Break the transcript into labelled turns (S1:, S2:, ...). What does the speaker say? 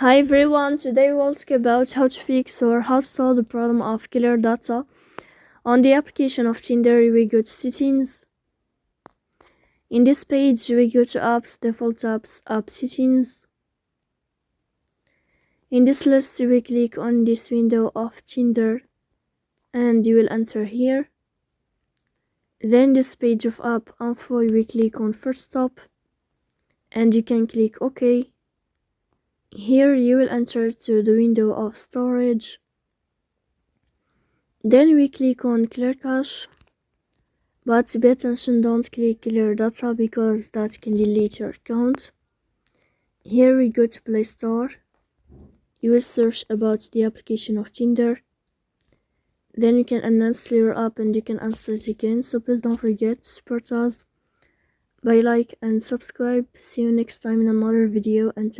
S1: Hi everyone, today we'll talk about how to fix or how to solve the problem of killer data. On the application of Tinder, we go to settings. In this page, we go to apps, default apps, app settings. In this list, we click on this window of Tinder and you will enter here. Then this page of app info, we click on first stop and you can click OK. Here you will enter to the window of storage. Then we click on clear cache, but pay attention, don't click clear data because that can delete your account. Here we go to Play Store. You will search about the application of Tinder. Then you can uninstall your app and you can install it again. So please don't forget to support us by like and subscribe. See you next time in another video and